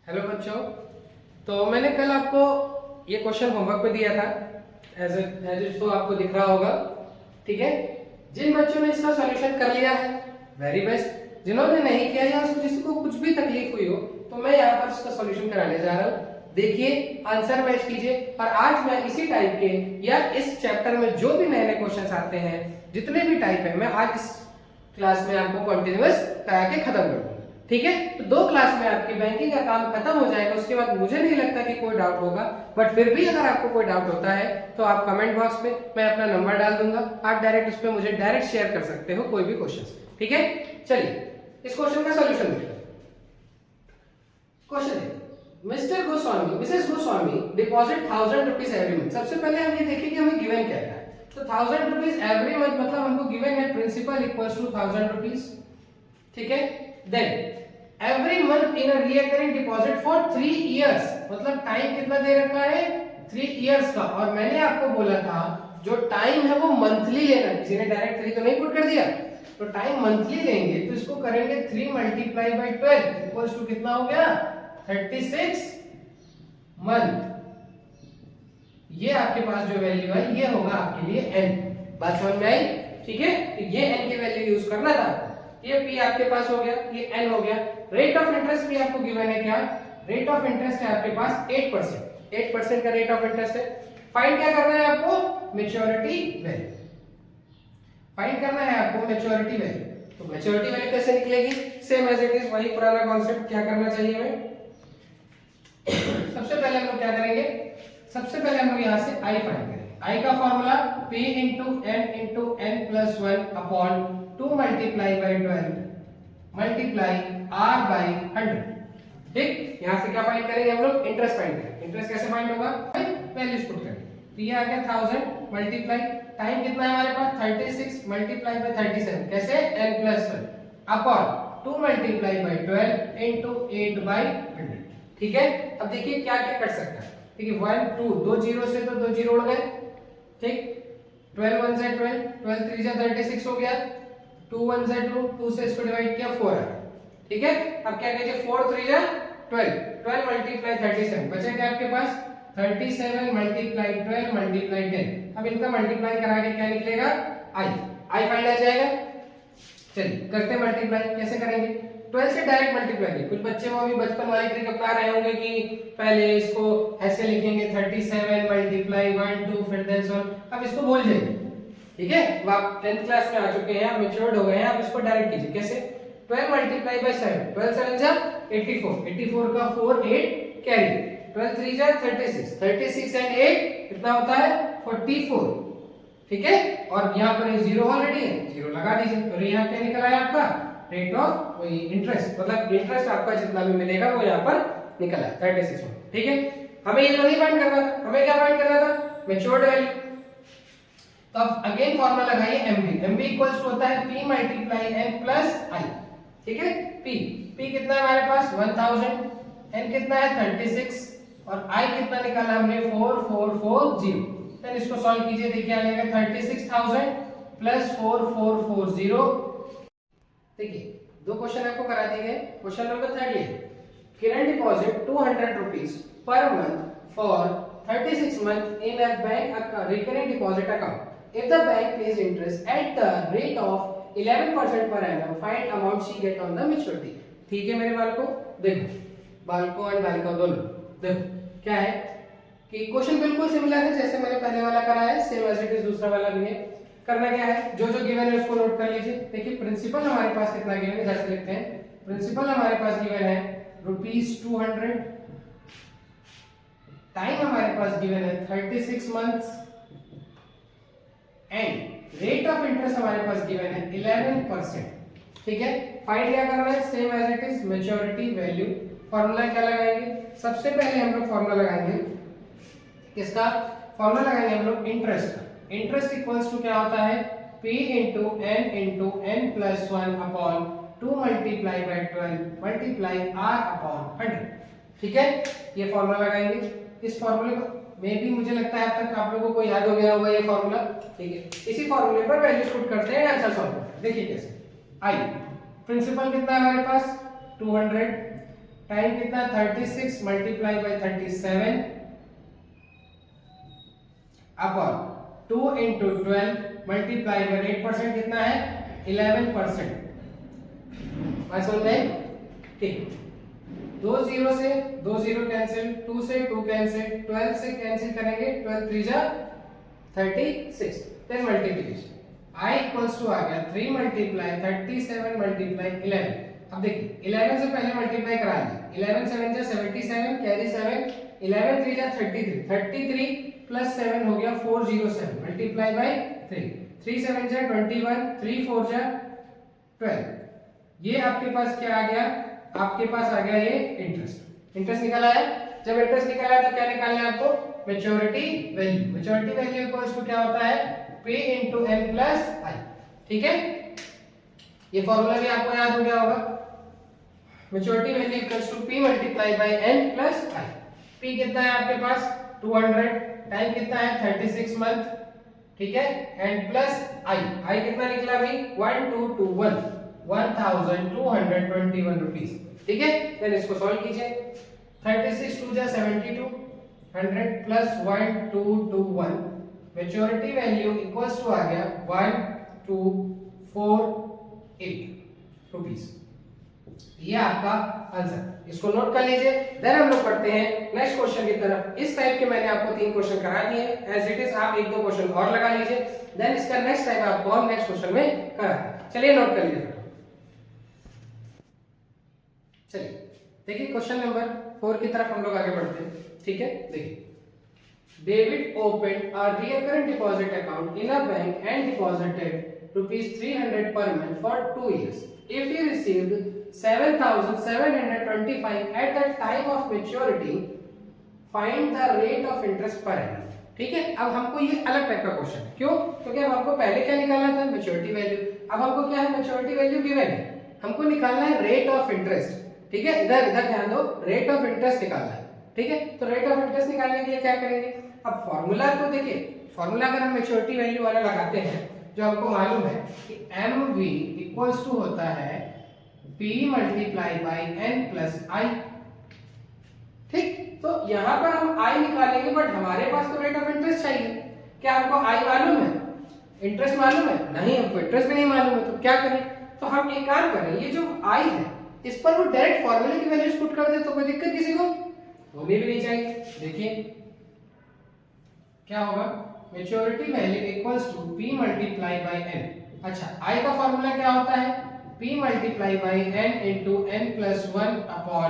Hello बच्चों। तो मैंने कल आपको ये क्वेश्चन होमवर्क पे दिया था, एज तो आपको दिख रहा होगा। ठीक है, जिन बच्चों ने इसका सॉल्यूशन कर लिया है वेरी बेस्ट, जिन्होंने नहीं किया या जिसको कुछ भी तकलीफ हुई हो तो मैं यहाँ पर इसका सॉल्यूशन कराने जा रहा हूँ। देखिए, आंसर मैच कीजिए। और आज मैं इसी टाइप के या इस चैप्टर में जो भी नए नए क्वेश्चन आते हैं, जितने भी टाइप है, मैं आज इस क्लास में आपको कंटिन्यूअस करा के खत्म कर दूंगा। ठीक है, तो 2 क्लास में आपकी बैंकिंग का काम खत्म हो जाएगा। उसके बाद मुझे नहीं लगता कि कोई डाउट होगा, बट फिर भी अगर आपको कोई डाउट होता है तो आप कमेंट बॉक्स में मैं अपना नंबर डाल दूंगा, आप डायरेक्ट उस पर मुझे डायरेक्ट शेयर कर सकते हो कोई भी क्वेश्चन। ठीक है, चलिए इस क्वेश्चन का सॉल्यूशन देखते हैं। क्वेश्चन है, Mrs Goswami deposit 1000 rupees every month. सबसे पहले हम ये देखें कि हमें गिवन क्या है। तो 1000 रुपीज एवरी मंथ मतलब हमको गिवन है प्रिंसिपल इक्वल्स टू 1000 रुपीज। ठीक है, then every month in a recurring deposit for 3 years, मतलब टाइम कितना दे रखा है 3 इयर्स का। और मैंने आपको बोला था जो टाइम है वो मंथली लेना, किसी ने डायरेक्ट 3 तो नहीं पुट कर दिया, तो टाइम मंथली लेंगे तो इसको करेंगे 3 मल्टीप्लाई बाय 12 इक्वल्स टू कितना हो गया 36 मंथ। ये आपके पास जो वैल्यू है ये होगा आपके लिए n। बात समझ में आई? ठीक है, तो ये n की वैल्यू यूज करना था। ये p आपके पास हो गया, ये n हो गया। रेट ऑफ इंटरेस्ट भी आपको गिवन है। क्या रेट ऑफ इंटरेस्ट है आपके पास 8%। 8% का रेट ऑफ इंटरेस्ट है। फाइंड क्या करना है आपको? मैच्योरिटी वैल्यू फाइंड करना है आपको, मैच्योरिटी वैल्यू। तो मैच्योरिटी वैल्यू कैसे निकलेगी? सेम एज इट इज, वही पुराना कॉन्सेप्ट। क्या करना चाहिए हमें? सबसे पहले हम लोग क्या करेंगे? सबसे पहले हम लोग यहाँ से i फाइंड करेंगे। i का formula p into n plus 1 upon 2 multiply by 12 multiply r by 100। ठीक, यहाँ से क्या फाइंड करेंगे हम लोग? इंटरेस्ट फाइंड करेंगे। इंटरेस्ट कैसे फाइंड होगा? वैल्यूज पुट करेंगे। तो ये आ गया 1000 मल्टीप्लाई, टाइम कितना है हमारे पास 36 मल्टीप्लाई बाई 37, कैसे n plus 1 upon 2 multiply by 12 into 8 by 100। ठीक है, अब देखिए क्या क्या कर सकता है। ठीक है, 1 2 दो जीरो से तो 2 जीरो उड़ गए। ठीक, 12 1 से 12, 12 3 से 36 हो गया, 2 1 से 2, 2 से इसको डिवाइड किया 4 है। ठीक है, अब क्या कीजिए 4 3 से 12, 12 मल्टीप्लाई 37 बचा क्या आपके पास 37 मल्टीप्लाई 12 मल्टीप्लाई 10। अब इनका मल्टीप्लाई करा के क्या निकलेगा? i फाइंड आ जाएगा। चलिए करते हैं मल्टीप्लाई। कैसे करेंगे? 12 से डायरेक्ट मल्टीप्लाई नहीं। कुछ बच्चे वो अभी बचपन वाली ट्रिक अपना रहे होंगे कि पहले इसको ऐसे लिखेंगे 37 मल्टीप्लाई 1 2 फिर देन सो, अब इसको भूल जाइए। ठीक है, अब आप 10th क्लास में आ चुके हैं, आप मैच्योर्ड हो गए हैं, आप इसको डायरेक्ट कीजिए। कैसे? 12 मल्टीप्लाई बाय 7, 12 7 जा 84, 84 का 4 8 कैरी, 12 3 जा 36, 36 एंड 8 कितना होता है 44। ठीक है, और यहाँ पर जीरो ऑलरेडी है, जीरो लगा दीजिए। तो यहाँ क्या निकल आया आपका? रेट ऑफ वही इंटरेस्ट, मतलब इंटरेस्ट आपका जितना भी मिलेगा वो यहाँ पर निकल आया 36 में। ठीक है, हमें ये तो नहीं फाइंड करना था, हमें क्या फाइंड करना था? Matured value. तो अब अगेन फॉर्मूला लगाइए mv इक्वल्स टू होता है p multiply n plus i। ठीक है, p कितना है हमारे पास 1000, n कितना है 36 और i कितना निकाला हमने 4440। देन इसको सॉल्व कीजिए, देखिए आ जाएगा 36000 प्लस 4440। देखिए 2 क्वेश्चन आपको करा दिए गए। Question number 38, Kiran deposit 200 rupees per month for 36 month in a bank recurring deposit account. If the bank pays interest at the rate of 11% per annum, find amount she get on the maturity। ठीक है मेरे बालकों, देखो बालकों और बालिकाओं दोनों, देखो क्या है कि क्वेश्चन बिल्कुल सिमिलर है जैसे मैंने पहले वाला करा है, सेम एज इट इज दूसरा वाला भी है। करना क्या है, जो जो गिवन है उसको नोट कर लीजिए। देखिए प्रिंसिपल हमारे पास कितना गिवन है, जैसे लिखते हैं प्रिंसिपल हमारे पास गिवन है ₹200, टाइम हमारे पास गिवन है 36 months and rate of interest हमारे पास गिवन है 11%। ठीक है, फाइंड क्या करना है? Same as it is maturity value. Formula क्या लगाएंगे? सबसे पहले हम लोग फॉर्मूला लगाएंगे किसका? फॉर्मूला लगाएंगे हम लोग इंटरेस्ट का। इंटरेस्ट इक्वल्स टू क्या होता है p into n plus 1 upon 2 multiply by 12 multiply r upon 100। ठीक है, ये फॉर्मूला लगाएंगे। इस फॉर्मूले को मे भी मुझे लगता है अब तक आप लोगों को याद हो गया होगा ये फॉर्मूला। ठीक है, इसी फॉर्मूले पर वैल्यूज पुट करते हैं, आंसर सॉल्व करते हैं। देखिए कैसे। i प्रिंसिपल कितना है हमारे पास 200, टाइम कितना 36 multiply by 37 upon 2 into 12 multiply by 8% कितना है 11%। बात समझ में? ठीक, 2 0 से 2 0 कैंसिल, 2 से 2 कैंसिल, 12 से कैंसिल करेंगे, 12 3 जा 36, then multiplication I equals to आ गया 3 मल्टीप्लाई 37 मल्टीप्लाई 11। अब देखिए 11 से पहले मल्टीप्लाई करा लीजिए, 11 7 जा 77 कैरी 7, 11 3 जा 33, 33 प्लस 7 हो गया 407 मल्टीप्लाई बाय 3, 3 7 जा 21, 3 4 जा 12। ये आपके पास क्या आ गया? आपके पास आ गया ये इंटरेस्ट। इंटरेस्ट निकल आया। जब इंटरेस्ट निकल आया तो क्या निकालना है आपको? Maturity value. Maturity value equals to क्या होता है? P into n plus I। ठीक है, ये फॉर्मूला भी आपको याद हो गया होगा। Maturity value equals to P multiply by n plus I। P कितना है आपके पास 200, टाइम कितना है 36 मंथ, ठीक है, एंड प्लस I कितना निकला भाई 1221 1221 रुपीस। ठीक है, फिर इसको सॉल्व कीजिए। 36 2 जा 72, 100 plus 1221 maturity value equals to आ गया 1248 रुपीस। ये आपका आंसर, इसको नोट कर लीजिए। देन हम लोग पढ़ते हैं नेक्स्ट क्वेश्चन की तरफ। इस टाइप के मैंने आपको 3 क्वेश्चन करा दिए, एज इट इज आप 1-2 क्वेश्चन और लगा लीजिए, देन इसका नेक्स्ट टाइप आपको हम नेक्स्ट क्वेश्चन में कराएंगे। चलिए नोट कर लीजिए। चलिए देखिए क्वेश्चन नंबर 4 की तरफ हम लोग आगे बढ़ते हैं। ठीक है, देखिए David opened a recurrent deposit account in a bank and deposited rupees 300 per month for 2 years. If he received 7,725 at the time of maturity, find the rate of interest per annum. ठीक है, अब हमको ये अलग type का question है। क्यों? क्योंकि अब हमको पहले क्या निकालना था? Maturity value. अब हमको क्या है? मैच्योरिटी वैल्यू गिवन है, हमको निकालना है रेट ऑफ इंटरेस्ट। ठीक है, इधर ध्यान दो, रेट ऑफ इंटरेस्ट निकालना है। ठीक है, तो रेट ऑफ इंटरेस्ट निकालने के लिए क्या करेंगे? अब फॉर्मूला तो देखिए, फॉर्मूला अगर हम मैच्योरिटी वैल्यू वाला लगाते हैं, जो हमको मालूम है कि mv इक्वल्स टू होता है p multiply by n plus i। ठीक, तो यहाँ पर हम i निकालेंगे, बट हमारे पास तो रेट ऑफ इंटरेस्ट चाहिए। क्या हमको i मालूम है? इंटरेस्ट मालूम है? नहीं, हमको इंटरेस्ट भी नहीं मालूम है, तो क्या करें? तो हम एक काम करें, ये जो i है इस पर वो डायरेक्ट फॉर्मूले की वैल्यूज पुट कर दे, तो कोई दिक्कत किसी को होनी भी नहीं चाहिए। देखिए क्या होगा? Maturity value equals to p multiply by n। अच्छा, i का फॉर्मूला क्या होता है? p multiply by n into n plus 1 upon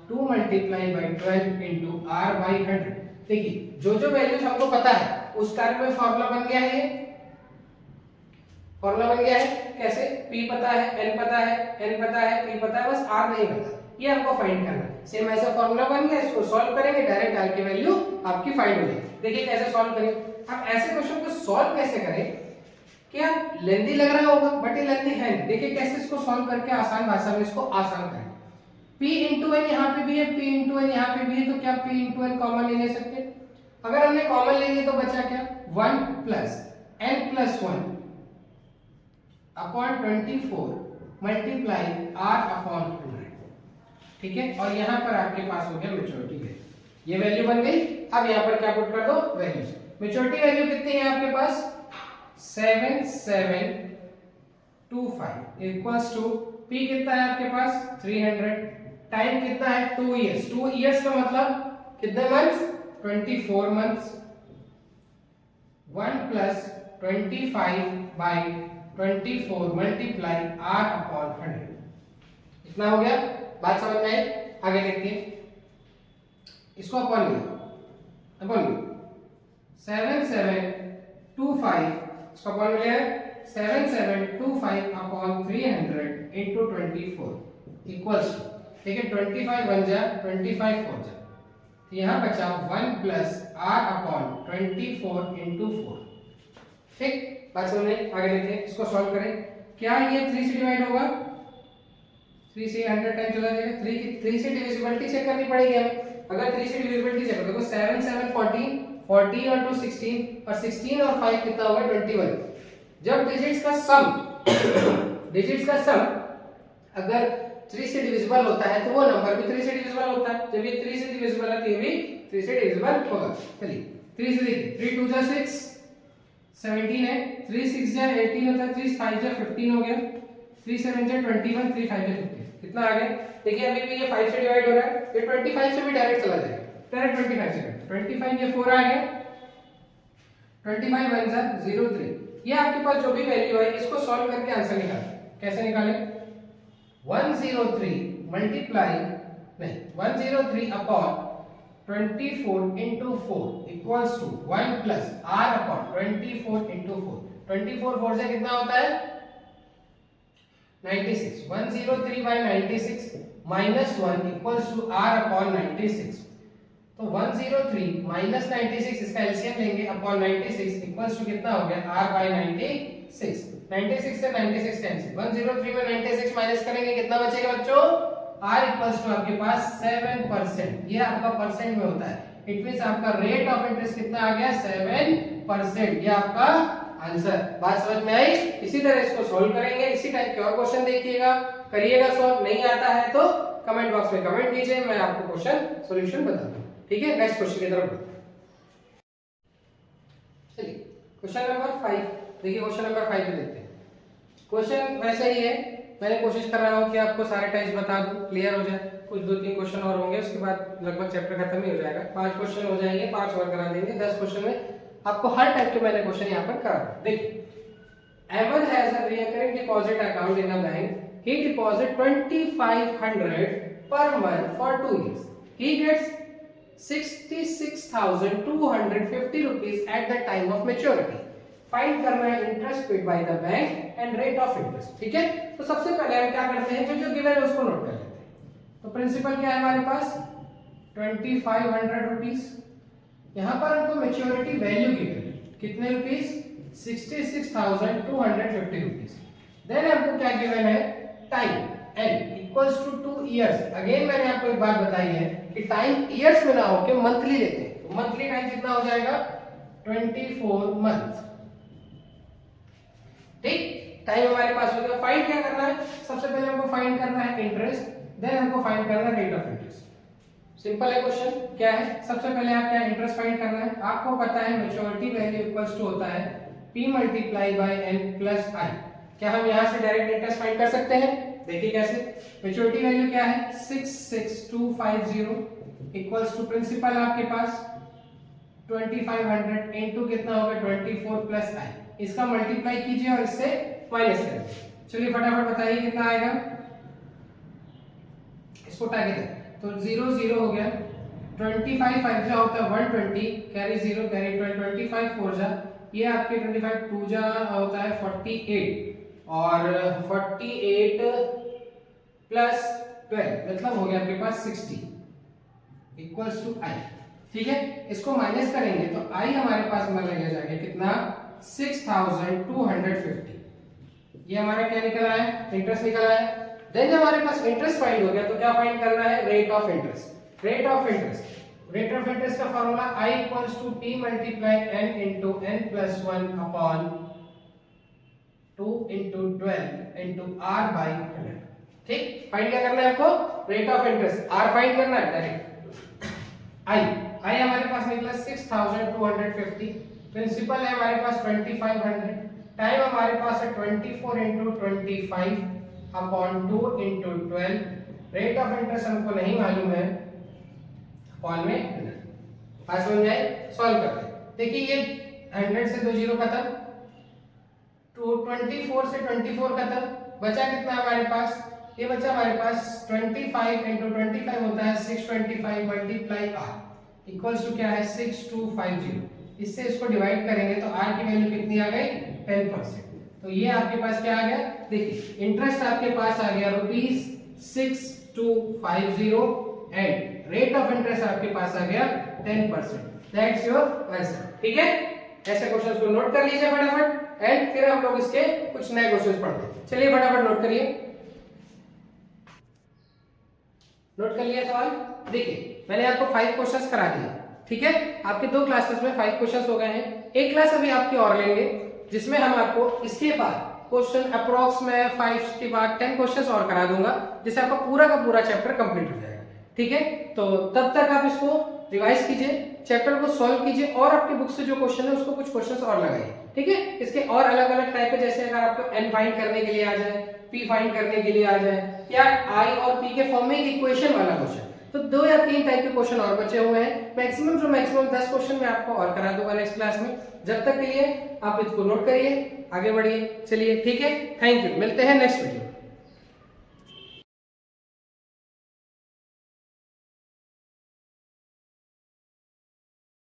2 multiply by 12 into r by 100। देखिए जो जो वैल्यूज हमको पता है उस टाइप में फॉर्मूला बन गया है। ये फॉर्मूला बन गया है कैसे? p पता है, n पता है, n पता है, p पता है, बस r नहीं पता, ये हमको फाइंड करना है। सेम ऐसा फॉर्मूला बन गया, इसको सॉल्व करेंगे, डायरेक्ट r की वैल्यू आपकी फाइंड हो जाएगी। देखिए कैसे सॉल्व करें। अब ऐसे क्वेश्चन को सॉल्व कैसे करें? क्या लेंथी लग रहा होगा, बट ये लेंथी है नहीं। देखिए कैसे इसको सॉल्व करके आसान भाषा में इसको आसान करें। p इंटू n यहाँ पे भी है, p इंटू n यहाँ पे भी है, तो क्या p इंटू n कॉमन ले सकते? अगर हमने कॉमन ले लिया तो बचा क्या? 1 plus n plus 1 upon 24 multiply r upon 100। ठीक है, और यहाँ पर आपके पास हो गया मैच्योरिटी वैल्यू, ये वैल्यू बन गई। अब यहाँ पर क्या पुट कर दो? वैल्यूज। मैच्योरिटी वैल्यू कितनी है आपके पास? 7725 इक्वल्स टू p कितना है आपके पास? 300, टाइम कितना है? 2 इयर्स। 2 इयर्स का मतलब कितने months? 24 months. 1 plus 25 by 24 multiply r upon 100। इतना हो गया, बात समझ में आई? आगे देखिए, इसको अपन लिया 7725, इसको अपन लिया 7725 अपॉन 300 इनटू 24 इक्वल्स, ठीक है, 25 बन जा 25 हो जा, तो यहाँ बचा 1 प्लस r अपॉन 24 इनटू 4। ठीक, बात समझ में? आगे देखते हैं, इसको सॉल्व करें। क्या ये 3 से डिवाइड होगा? 3 से 100 टाइम चला जाएगा। 3 से डिविजिबिलिटी चेक करनी पड़ेगी हमें। अगर 3 से डिविजिबिलिटी चेक करो, देखो 7 7 14, 14 और 2 16, और 16 और 5 कितना होगा? 21। जब डिजिट्स का सम अगर 3 से डिविजिबल होता है तो वो नंबर भी 3 से डिविजिबल होता है। जब ये 3 से डिविजिबल है तो ये भी 3 से डिविजिबल होगा। चलिए 3 से देखिए, 3 2 जा 6 17 है, 3 6 जा 18 होता है, 3 5 जा 15 हो गया, 3 7 जा 21, 3 5 जा 15, कितना आ गया? देखिए अभी भी ये 5 से डिवाइड हो रहा है, ये 25 से भी डायरेक्ट चला जाएगा, डायरेक्ट 25 से 25 ये 4 आ गया, 25 1 जा 0 3। ये आपके पास जो भी वैल्यू है इसको सॉल्व करके आंसर निकालें। कैसे निकालें? 103 मल्टीप्लाई नहीं 103 upon 24 into 4 equals to 1 plus r upon 24 into 4। 24 4 से कितना होता है? 96। 103 by 96 minus 1 equals to r upon 96। तो 103 minus 96 इसका एलसीएम लेंगे अपॉन 96 इक्वल्स टू कितना हो गया? r by 96। 96 से 96 कैंसिल, 103 में 96 माइनस करेंगे कितना बचेगा बच्चों? r इक्वल्स टू आपके पास 7%। ये आपका परसेंट में होता है, इट मींस आपका रेट ऑफ इंटरेस्ट कितना आ गया? 7%। ये आपका आंसर। बात समझ में आई? इसी तरह इसको सॉल्व करेंगे, इसी टाइप के और क्वेश्चन देखिएगा, करिएगा सॉल्व। नहीं आता है तो कमेंट बॉक्स में कमेंट कीजिए, मैं आपको क्वेश्चन सॉल्यूशन बता दूंगा। ठीक है, नेक्स्ट क्वेश्चन की तरफ बढ़ते हैं। चलिए क्वेश्चन नंबर 5 देखिए, क्वेश्चन नंबर 5 में देखते हैं। क्वेश्चन वैसे ही है, मैंने कोशिश कर रहा हूँ कि आपको सारे टाइप्स बता दूं, क्लियर हो जाए। कुछ 2-3 क्वेश्चन और होंगे, उसके बाद लगभग चैप्टर खत्म ही हो जाएगा। 5 क्वेश्चन हो जाएंगे, 5 और करा देंगे। 10 क्वेश्चन में आपको हर टाइप के मैंने क्वेश्चन यहाँ पर करा दूं। देखिए, Evan has a recurring deposit account in a bank. He deposits 2500 per month for 2 years. He gets 66,250 rupees at the time of maturity. Find करना है interest paid by the bank and rate of interest. ठीक है, तो सबसे पहले हम क्या करते हैं, जो गिवन है उसको नोट कर लेते हैं। तो प्रिंसिपल क्या है हमारे पास? 2500 रुपीस। यहाँ पर हमको मैच्योरिटी वैल्यू गिवन है, कितने रुपीस? 66,250 रुपीस। देन हमको क्या गिवन है? Time n equals to 2 years. Again मैंने आपको एक बात बताई है कि टाइम इयर्स में ना होके मंथली लेते हैं, तो मंथली टाइम कितना हो जाएगा? 24 मंथ। ठीक, टाइम हमारे पास हो गया। फाइंड क्या करना है? सबसे पहले हमको फाइंड करना है इंटरेस्ट, देन हमको फाइंड करना है रेट ऑफ इंटरेस्ट। सिंपल है क्वेश्चन। क्या है? सबसे पहले आप क्या इंटरेस्ट फाइंड करना है। आपको पता है मैच्योरिटी वैल्यू इक्वल्स टू होता है p multiply by n plus i। क्या हम यहां से डायरेक्ट इंटरेस्ट फाइंड कर सकते हैं? देखिए कैसे। मैच्योरिटी वैल्यू क्या है? 66250 इक्वल्स टू प्रिंसिपल आपके पास 2500 इनटू कितना होगा? 24 प्लस i। इसका मल्टीप्लाई कीजिए और इससे माइनस करिए। चलिए फटाफट बताइए कितना आएगा। इसको टाके दे तो 0 0 हो गया। 25 5 जा होता है 120, कैरी 0 कैरी 25 4 जा, ये आपके 25 2 जा होता है 48, और 48 प्लस 12 मतलब हो गया आपके पास 60 इक्वल्स टू i। ठीक है, इसको माइनस करेंगे तो i हमारे पास में लगेगा जाएगा कितना? 6250। ये हमारा क्या निकल आया? इंटरेस्ट निकल आया। देन जब हमारे पास इंटरेस्ट फाइंड हो गया तो क्या फाइंड करना है? Rate of interest. Rate of interest का formula i equals to p multiply n into n plus 1 upon 2 into 12 into r by 100। ठीक, फाइंड क्या करना है आपको? Rate of interest. r find करना है डायरेक्ट। i हमारे पास निकला 6250, प्रिंसिपल है हमारे पास 2500, टाइम हमारे पास है 24 into 25 upon 2 into 12, rate of interest हमको नहीं मालूम है, अपॉन में 100। बात समझ में आई? सॉल्व करते हैं। देखिए ये 100 से 2 जीरो खत्म, 24 से 24 खत्म, बचा कितना हमारे पास? ये बचा हमारे पास 25 इंटू 25 होता है 625 मल्टीप्लाई r इक्वल्स टू क्या है? 6250। इससे इसको डिवाइड करेंगे तो r की वैल्यू कितनी आ गई? 10%। तो ये आपके पास क्या आ गया? देखिए इंटरेस्ट आपके पास आ गया ₹6250 एंड रेट ऑफ इंटरेस्ट आपके पास आ गया 10%। That's your answer. ठीक है, ऐसे क्वेश्चंस को नोट कर लीजिए फटाफट एंड फिर हम लोग इसके कुछ नए क्वेश्चंस पढ़ते हैं। चलिए फटाफट नोट करिए। नोट कर लिया सवाल? देखिए मैंने आपको 5 क्वेश्चंस करा दिए। ठीक है, आपके 2 क्लासेस में 5 क्वेश्चंस हो गए हैं। एक क्लास अभी आपकी और लेंगे जिसमें हम आपको इसके बाद क्वेश्चन अप्रोक्स में 5 के बाद 10 क्वेश्चंस और करा दूंगा, जिससे आपका पूरा का पूरा चैप्टर कंप्लीट हो जाएगा। ठीक है, तो तब तक आप इसको रिवाइज कीजिए, चैप्टर को सॉल्व कीजिए और आपकी बुक से जो क्वेश्चन है उसको कुछ क्वेश्चंस और लगाइए। ठीक है, इसके और अलग अलग टाइप है, जैसे अगर आपको n फाइंड करने के लिए आ जाए, p फाइंड करने के लिए आ जाए, या i और p के फॉर्म में एक इक्वेशन वाला क्वेश्चन, तो 2 या 3 टाइप के क्वेश्चन और बचे हुए हैं। मैक्सिमम 10 क्वेश्चन मैं आपको और करा दूंगा नेक्स्ट क्लास में। जब तक के लिए आप इसको नोट करिए, आगे बढ़िए। चलिए ठीक है, थैंक यू, मिलते हैं नेक्स्ट वीडियो।